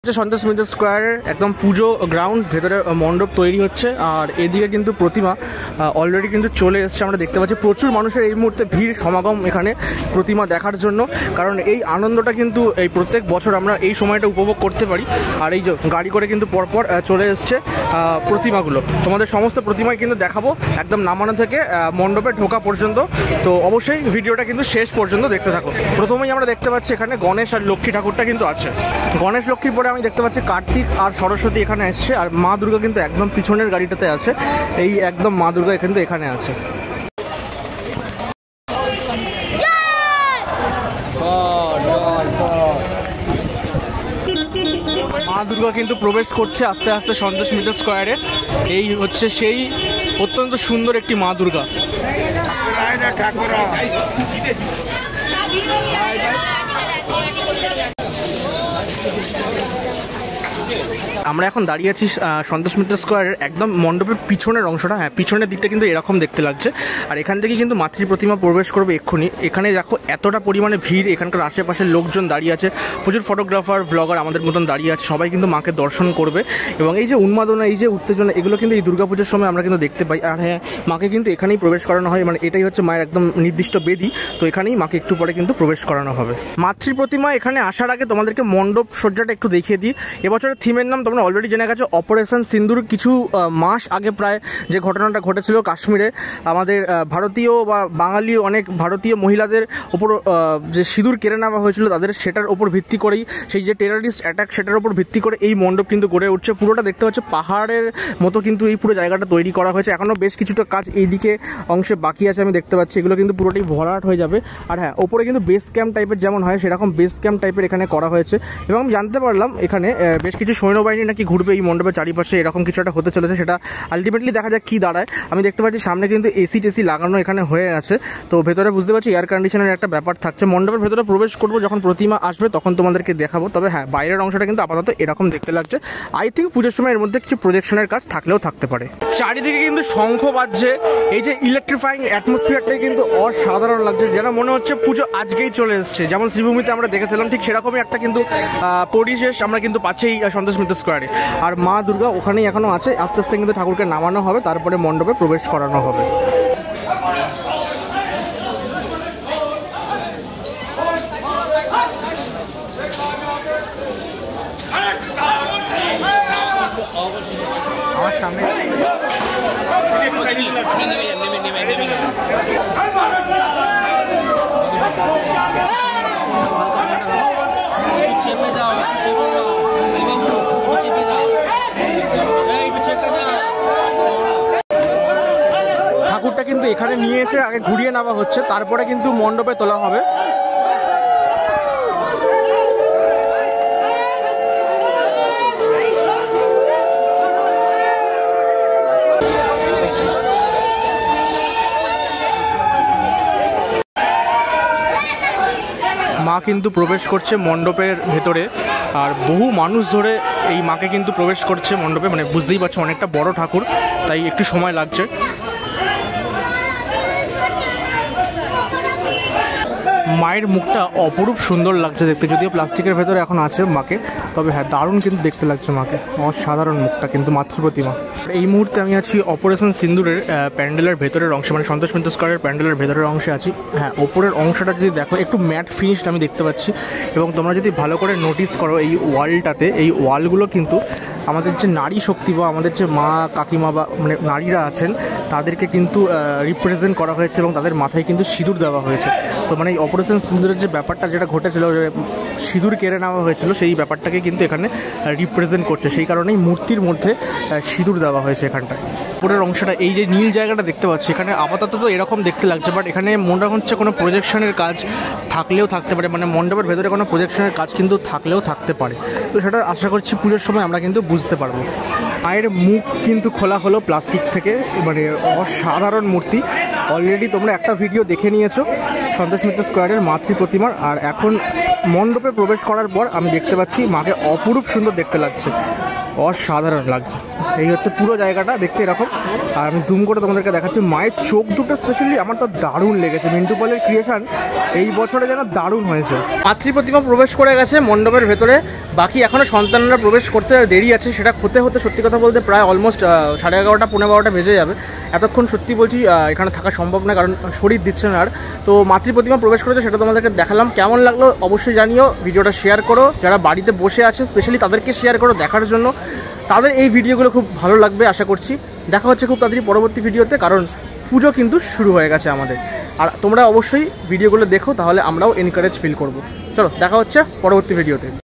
সন্তোষ মিত্র স্কোয়ারের একদম পুজো গ্রাউন্ড, ভেতরে মণ্ডপ তৈরি হচ্ছে আর এদিকে কিন্তু প্রতিমা অলরেডি কিন্তু চলে এসছে। আমরা দেখতে পাচ্ছি প্রচুর মানুষের এই মুহূর্তে ভিড় সমাগম এখানে প্রতিমা দেখার জন্য, কারণ এই আনন্দটা কিন্তু এই প্রত্যেক বছর আমরা এই সময়টা উপভোগ করতে পারি। আর এই যে গাড়ি করে কিন্তু পরপর চলে এসছে প্রতিমাগুলো, তোমাদের সমস্ত প্রতিমাই কিন্তু দেখাবো একদম নামানো থেকে মণ্ডপে ঢোকা পর্যন্ত। তো অবশ্যই ভিডিওটা কিন্তু শেষ পর্যন্ত দেখতে থাকো। প্রথমেই আমরা দেখতে পাচ্ছি এখানে গণেশ আর লক্ষ্মী ঠাকুরটা কিন্তু আছে। গণেশ লক্ষ্মীর পরে আমি দেখতে পাচ্ছি কার্তিক আর সরস্বতী এখানে এসছে, আর মা দুর্গা কিন্তু একদম পিছনের গাড়িটাতে আছে। এই একদম মা দুর্গা কিন্তু এখানে আছে। মা দুর্গা কিন্তু প্রবেশ করছে আস্তে আস্তে সন্তোষ মিত্র স্কোয়ারে। এই হচ্ছে সেই অত্যন্ত সুন্দর একটি মা দুর্গা। আমরা এখন দাঁড়িয়ে আছি সন্তোষ মিত্র স্কোয়ারের একদম মণ্ডপের পিছনের অংশটা। হ্যাঁ, পিছনের দিকটা কিন্তু এরকম দেখতে লাগছে। আর এখান থেকে কিন্তু মাতৃ প্রতিমা প্রবেশ করবে এক্ষুনি। এখানে দেখো এতটা পরিমাণে ভিড়, এখানকার আশেপাশের লোকজন দাঁড়িয়ে আছে, প্রচুর ফটোগ্রাফার ব্লগার আমাদের মতন দাঁড়িয়ে আছে, সবাই কিন্তু মাকে দর্শন করবে। এবং এই যে উন্মাদনা, এই যে উত্তেজনা, এগুলো কিন্তু এই দুর্গাপুজোর সময় আমরা কিন্তু দেখতে পাই। আর হ্যাঁ, মাকে কিন্তু এখানেই প্রবেশ করানো হয়, মানে এটাই হচ্ছে মায়ের একদম নির্দিষ্ট বেদি। তো এখানেই মাকে একটু পরে কিন্তু প্রবেশ করানো হবে। মাতৃ প্রতিমা এখানে আসার আগে তোমাদেরকে মণ্ডপ সজ্জাটা একটু দেখিয়ে দিই। এবছরের থিমের নাম তোমরা অলরেডি জেনে গেছো, অপারেশন সিন্দুর। কিছু মাস আগে প্রায় যে ঘটনাটা ঘটেছিল কাশ্মীরে, আমাদের ভারতীয় বা বাঙালি অনেক ভারতীয় মহিলাদের ওপর যে সিঁদুর কেড়ে নেওয়া হয়েছিল তাদের, সেটার ওপর ভিত্তি করেই সেই যে টেররিস্ট অ্যাটাক, সেটার ওপর ভিত্তি করে এই মণ্ডপ কিন্তু গড়ে উঠছে। পুরোটা দেখতে পাচ্ছ পাহাড়ের মতো কিন্তু এই পুরো জায়গাটা তৈরি করা হয়েছে। এখনও বেশ কিছুটা কাজ এইদিকে অংশে বাকি আছে, আমি দেখতে পাচ্ছি। এগুলো কিন্তু পুরোটাই ভরাট হয়ে যাবে। আর হ্যাঁ, ওপরে কিন্তু বেস ক্যাম্প টাইপের যেমন হয় সেরকম বেস ক্যাম্প টাইপের এখানে করা হয়েছে। এবং আমি জানতে পারলাম এখানে বেশ কিছু সৈন্যবাহিনী নাকি ঘুরবে এই মণ্ডপের চারিপাশে, এরকম কিছু একটা হতে চলেছে। সেটা আলটিমেটলি দেখা যাক কি দাঁড়ায়। আমি দেখতে পাচ্ছি সামনে কিন্তু এসি টেসি লাগানো এখানে হয়ে আছে। তো ভেতরে বুঝতে পারছি এয়ার কন্ডিশনের একটা ব্যাপার থাকছে। মণ্ডপের ভেতরে প্রবেশ করবো যখন প্রতিমা আসবে তখন তোমাদেরকে দেখাবো। তবে হ্যাঁ, বাইরের অংশটা কিন্তু আপাতত এরকম দেখতে লাগছে। আই থিঙ্ক পুজোর সময় এর মধ্যে কিছু প্রজেকশনের কাজ থাকলেও থাকতে পারে। চারিদিকে কিন্তু শঙ্খ বাজছে, এই যে ইলেকট্রিফাইং অ্যাটমসফিয়ারটাই কিন্তু অসাধারণ লাগছে, যেন মনে হচ্ছে পুজো আজকেই চলে এসছে। যেমন শ্রীভূমিতে আমরা দেখেছিলাম ঠিক সেরকমই একটা কিন্তু পরিবেশ আমরা কিন্তু পাচ্ছি এই সন্তোষ মিত্র স্কোয়ারে। আর মা দুর্গা ওখানেই এখনো আছে। আস্তে আস্তে কিন্তু ঠাকুরকে নামানো হবে, তারপরে মণ্ডপে প্রবেশ করানো হবে। আমার সামনে ঠাকুরটা কিন্তু এখানে নিয়ে এসে আগে ঘুরিয়ে নেওয়া হচ্ছে, তারপরে কিন্তু মণ্ডপে তোলা হবে। মা কিন্তু প্রবেশ করছে মণ্ডপের ভেতরে, আর বহু মানুষ ধরে এই মাকে কিন্তু প্রবেশ করছে মণ্ডপে। মানে বুঝতেই পারছো অনেকটা বড় ঠাকুর, তাই একটু সময় লাগছে। মায়ের মুখটা অপরূপ সুন্দর লাগছে দেখতে, যদিও প্লাস্টিকের ভেতরে এখন আছে মাকে। তবে হ্যাঁ, দারুণ কিন্তু দেখতে লাগছে মাকে, অসাধারণ মুখটা কিন্তু মাতৃ প্রতিমা। এই মুহূর্তে আমি আছি অপারেশন সিন্দুরের প্যান্ডেলের ভেতরের অংশে, মানে সন্তোষ মিত্র স্কোয়ারের প্যান্ডেলের ভেতরের অংশে আছি। হ্যাঁ, ওপরের অংশটা যদি দেখো একটু ম্যাট ফিনিশড আমি দেখতে পাচ্ছি। এবং তোমরা যদি ভালো করে নোটিস করো এই ওয়ালটাতে, এই ওয়ালগুলো কিন্তু আমাদের যে নারী শক্তি বা আমাদের যে মা কাকিমা বা মানে নারীরা আছেন তাদেরকে কিন্তু রিপ্রেজেন্ট করা হয়েছে, এবং তাদের মাথায় কিন্তু সিঁদুর দেওয়া হয়েছে। তো মানে এই অপারেশন সিন্দুরের যে ব্যাপারটা যেটা ঘটেছিল, সিঁদুর কেড়ে নেওয়া হয়েছিল, সেই ব্যাপারটাকে কিন্তু এখানে রিপ্রেজেন্ট করছে। সেই কারণেই মূর্তির মধ্যে সিঁদুর দেওয়া হয়েছে এখানটায়। উপরের অংশটা এই যে নীল জায়গাটা দেখতে পাচ্ছি, এখানে আপাতত তো এরকম দেখতে লাগছে, বাট এখানে মনে হচ্ছে কোনো প্রজেকশনের কাজ থাকলেও থাকতে পারে, মানে মণ্ডপের ভেতরে কোনো প্রজেকশনের কাজ কিন্তু থাকলেও থাকতে পারে। তো সেটা আশা করছি পুজোর সময় আমরা কিন্তু বুঝতে পারবো। মায়ের মুখ কিন্তু খোলা হলো প্লাস্টিক থেকে, মানে অসাধারণ মূর্তি। অলরেডি তোমরা একটা ভিডিও দেখে নিয়েছো সন্তোষ মিত্র স্কোয়ারের মাতৃ প্রতিমার, আর এখন মণ্ডপে প্রবেশ করার পর আমি দেখতে পাচ্ছি মাকে অপরূপ সুন্দর দেখতে লাগছে। অসাধারণ লাগছে। এই হচ্ছে পুরো জায়গাটা দেখতে এরকম। আর আমি জুম করে তোমাদেরকে দেখাচ্ছি, মায়ের চোখ দুটো স্পেশালি আমার তো দারুণ লেগেছে। মিন্টু পলের ক্রিয়েশন এই বছরে যেন দারুণ হয়েছে। মাতৃ প্রতিমা প্রবেশ করে গেছে মণ্ডপের ভেতরে, বাকি এখনও সন্তানরা প্রবেশ করতে দেরি আছে। সেটা হতে হতে সত্যি কথা বলতে প্রায় অলমোস্ট 11:30 12:30 বেজে যাবে। এতক্ষণ সত্যি বলছি এখানে থাকা সম্ভব না, কারণ শরীর দিচ্ছে না আর। তো মাতৃ প্রতিমা প্রবেশ করেছে, সেটা তোমাদেরকে দেখালাম। কেমন লাগলো অবশ্যই জানিও, ভিডিওটা শেয়ার করো। যারা বাড়িতে বসে আছে স্পেশালি তাদেরকে শেয়ার করো দেখার জন্য, তাদের এই ভিডিওগুলো খুব ভালো লাগবে আশা করছি। দেখা হচ্ছে খুব তাড়াতাড়ি পরবর্তী ভিডিওতে, কারণ পুজো কিন্তু শুরু হয়ে গেছে আমাদের। আর তোমরা অবশ্যই ভিডিওগুলো দেখো, তাহলে আমরাও এনকারেজ ফিল করব। চলো দেখা হচ্ছে পরবর্তী ভিডিওতে।